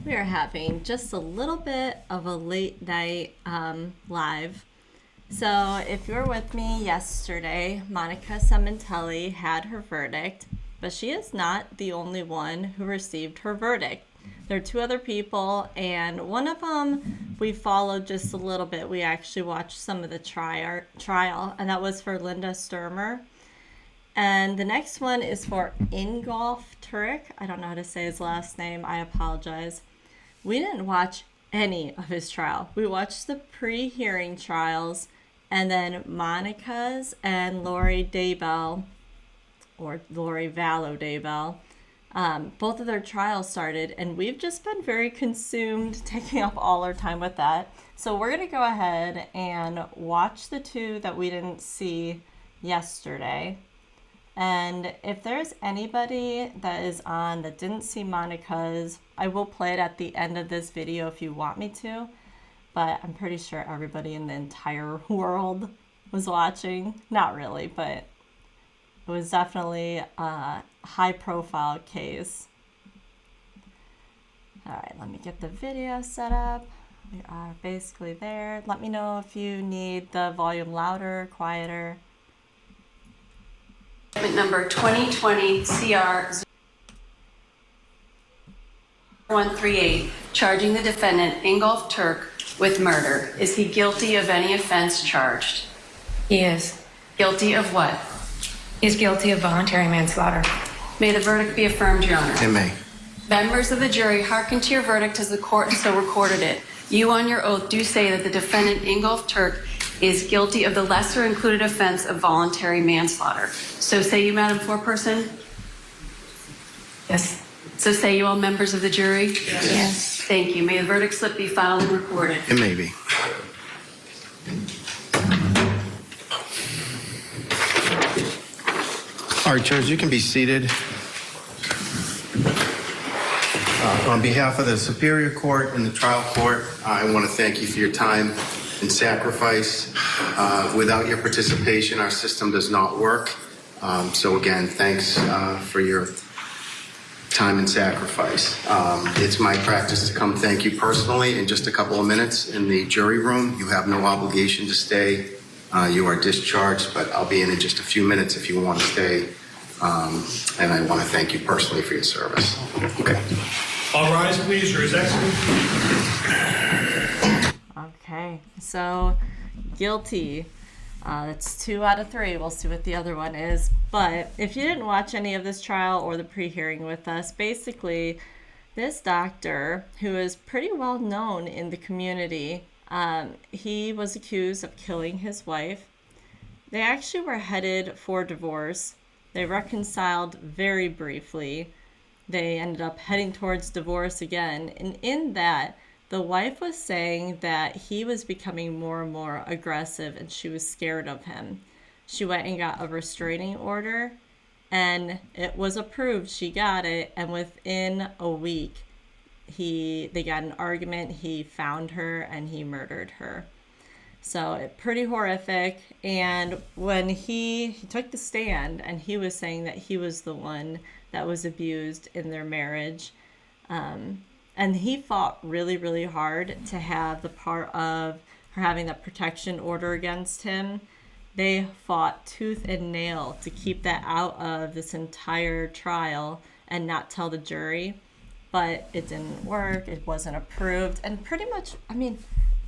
We are having just a little bit of a late night live. So if you were with me yesterday, Monica Sementilli had her verdict, but she is not the only one who received her verdict. There are two other people, and one of them we followed just a little bit. We actually watched some of the trial, and that was for Linda Stermer. And the next one is for Ingolf Tuerk. I don't know how to say his last name. I apologize. We didn't watch any of his trial. We watched the pre-hearing trials, and then Monica's and Lori Daybell, or Lori Vallow Daybell, both of their trials started, and we've just been very consumed taking up all our time with that. So we're going to go ahead and watch the two that we didn't see yesterday. And if there's anybody that is on that didn't see Monica's, I will play it at the end of this video if you want me to. But I'm pretty sure everybody in the entire world was watching. Not really, but it was definitely a high-profile case. All right, let me get the video set up. We are basically there. Let me know if you need the volume louder, quieter. Number 2020 CR 138, charging the defendant Ingolf Tuerk with murder. Is he guilty of any offense charged? He is. Guilty of what? He's guilty of voluntary manslaughter. May the verdict be affirmed, Your Honor. It may. Members of the jury, hearken to your verdict as the court so recorded it. You on your oath do say that the defendant Ingolf Tuerk is guilty of the lesser included offense of voluntary manslaughter. So say you, Madam Foreperson? Yes. So say you all members of the jury? Yes. Thank you. May the verdict slip be filed and recorded. It may be. All right, Judge, you can be seated. On behalf of the Superior Court and the trial court, I want to thank you for your time and sacrifice. Without your participation, our system does not work. So again, thanks for your time and sacrifice. It's my practice to come thank you personally in just a couple of minutes in the jury room. You have no obligation to stay. You are discharged, but I'll be in just a few minutes if you want to stay. And I want to thank you personally for your service. Okay. All rise, please, Your Excellency. Okay, so guilty. That's 2 out of 3. We'll see what the other one is. But if you didn't watch any of this trial or the pre-hearing with us, basically this doctor, who is pretty well known in the community, he was accused of killing his wife. They actually were headed for divorce. They reconciled very briefly. They ended up heading towards divorce again. And in that, the wife was saying that he was becoming more and more aggressive and she was scared of him. She went and got a restraining order and it was approved. She got it, and within a week they got an argument. He found her and he murdered her. So pretty horrific. And when he took the stand and he was saying that he was the one that was abused in their marriage, and he fought really, really hard to have the part of her having that protection order against him. They fought tooth and nail to keep that out of this entire trial and not tell the jury. But it didn't work. It wasn't approved. And pretty much, I mean,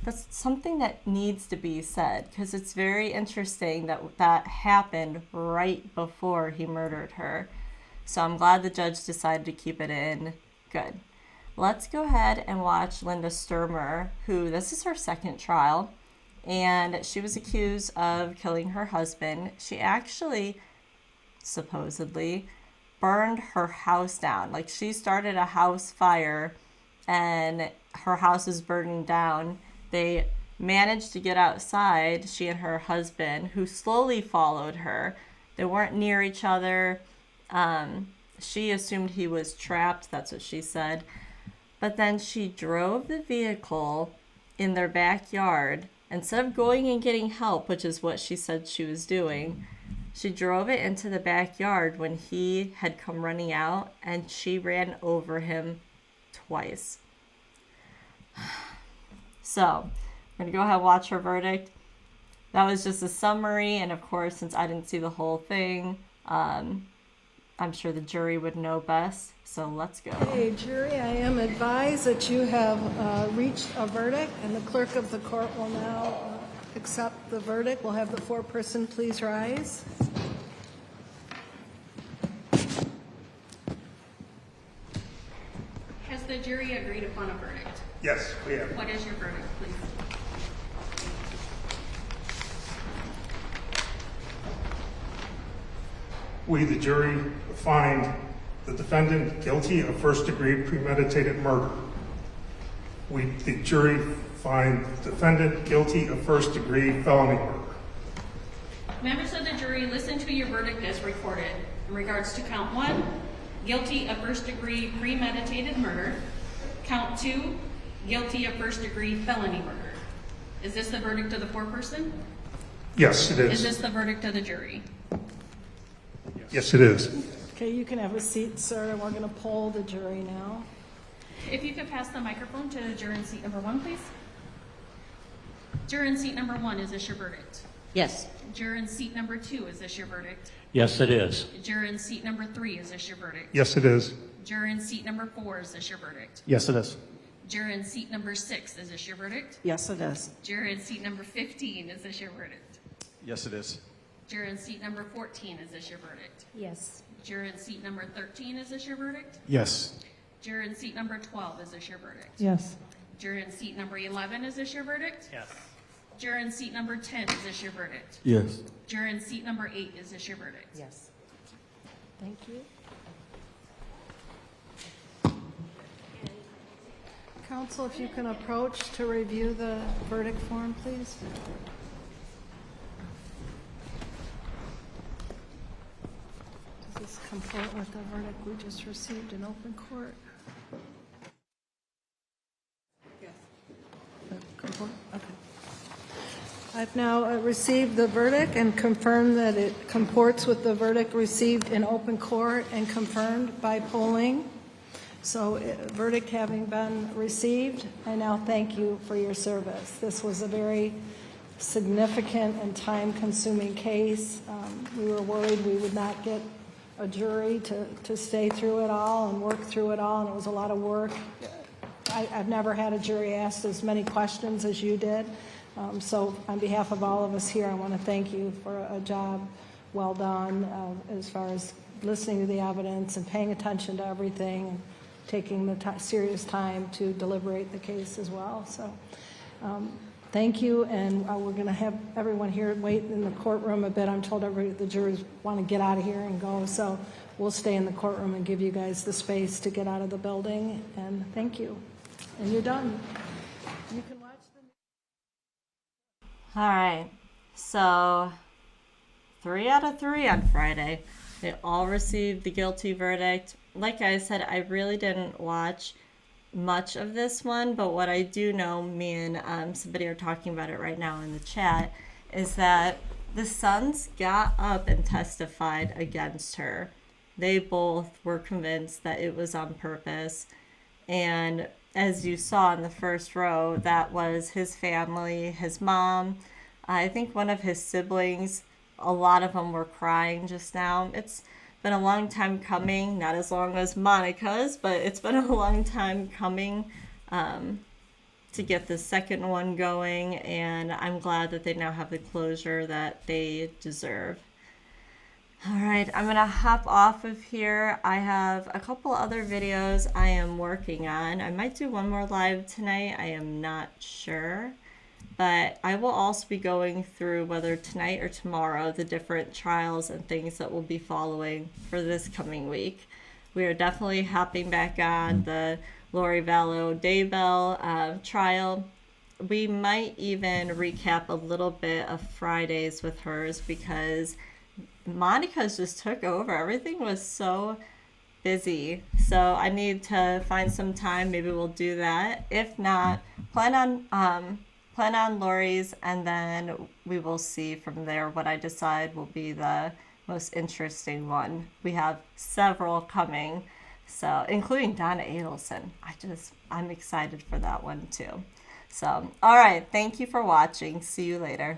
that's something that needs to be said, because it's very interesting that that happened right before he murdered her. So I'm glad the judge decided to keep it in. Good. Let's go ahead and watch Linda Stermer, who this is her second trial, and she was accused of killing her husband. She actually, supposedly, burned her house down. Like, she started a house fire and her house is burning down. They managed to get outside, she and her husband, who slowly followed her. They weren't near each other. She assumed he was trapped. That's what she said. But then she drove the vehicle in their backyard. Instead of going and getting help, which is what she said she was doing, she drove it into the backyard when he had come running out, and she ran over him twice. So, I'm going to go ahead and watch her verdict. That was just a summary, and of course, since I didn't see the whole thing, I'm sure the jury would know best. So let's go. Okay, jury, I am advised that you have reached a verdict, and the clerk of the court will now accept the verdict. We'll have the foreperson please rise. Has the jury agreed upon a verdict? Yes, we have. What is your verdict, please? We, the jury, find the defendant guilty of first-degree premeditated murder. We, the jury, find the defendant guilty of first-degree felony murder. Members of the jury, listen to your verdict as recorded. In regards to count 1, guilty of first-degree premeditated murder. Count 2, guilty of first-degree felony murder. Is this the verdict of the foreperson? Yes, it Is is. this the verdict of the jury? Yes, it is. Okay, you can have a seat, sir, and we're going to poll the jury now. If you could pass the microphone to juror in seat number 1, please. Juror in seat number 1, is this your verdict? Yes. Juror in seat number 2, is this your verdict? Yes, it is. Juror in seat number 3, is this your verdict? Yes, it is. Juror in seat number 4, is this your verdict? Yes, it is. Juror in seat number 6, is this your verdict? Yes, it is. Juror in seat number 15, is this your verdict? Yes, it is. Juror in seat number 14, is this your verdict? Yes. Juror in seat number 13, is this your verdict? Yes. Juror in seat number 12, is this your verdict? Yes. Juror in seat number 11, is this your verdict? Yes. Juror in seat number 10, is this your verdict? Yes. Juror in seat number 8, is this your verdict? Yes. Thank you. Counsel, if you can approach to review the verdict form, please. Does this comport with the verdict we just received in open court? Yes. Comport? Okay. I've now received the verdict and confirmed that it comports with the verdict received in open court and confirmed by polling. So, verdict having been received, I now thank you for your service. This was a very significant and time-consuming case. We were worried we would not get a jury to stay through it all and work through it all, and it was a lot of work. I've never had a jury ask as many questions as you did. So on behalf of all of us here, I want to thank you for a job well done as far as listening to the evidence and paying attention to everything and taking the serious time to deliberate the case as well. So thank you, and we're going to have everyone here wait in the courtroom a bit. I'm told the jurors want to get out of here and go, so we'll stay in the courtroom and give you guys the space to get out of the building, and thank you. And you're done. You can watch the... All right. So 3 out of 3 on Friday. They all received the guilty verdict. Like I said, I really didn't watch much of this one, but what I do know, me and somebody are talking about it right now in the chat, is that the sons got up and testified against her. They both were convinced that it was on purpose. And as you saw in the first row, that was his family, his mom, I think one of his siblings. A lot of them were crying just now. It's been a long time coming, not as long as Monica's, but it's been a long time coming to get the second one going, and I'm glad that they now have the closure that they deserve. All right, I'm gonna hop off of here. I have a couple other videos I am working on. I might do one more live tonight, I am not sure. But I will also be going through, whether tonight or tomorrow, the different trials and things that we'll be following for this coming week. We are definitely hopping back on the Lori Vallow Daybell trial. We might even recap a little bit of Fridays with hers because Monica's just took over. Everything was so busy. So I need to find some time. Maybe we'll do that. If not, plan on Lori's, and then we will see from there what I decide will be the most interesting one. We have several coming, So, including Donna Adelson. I'm excited for that one too. So, all right. Thank you for watching. See you later.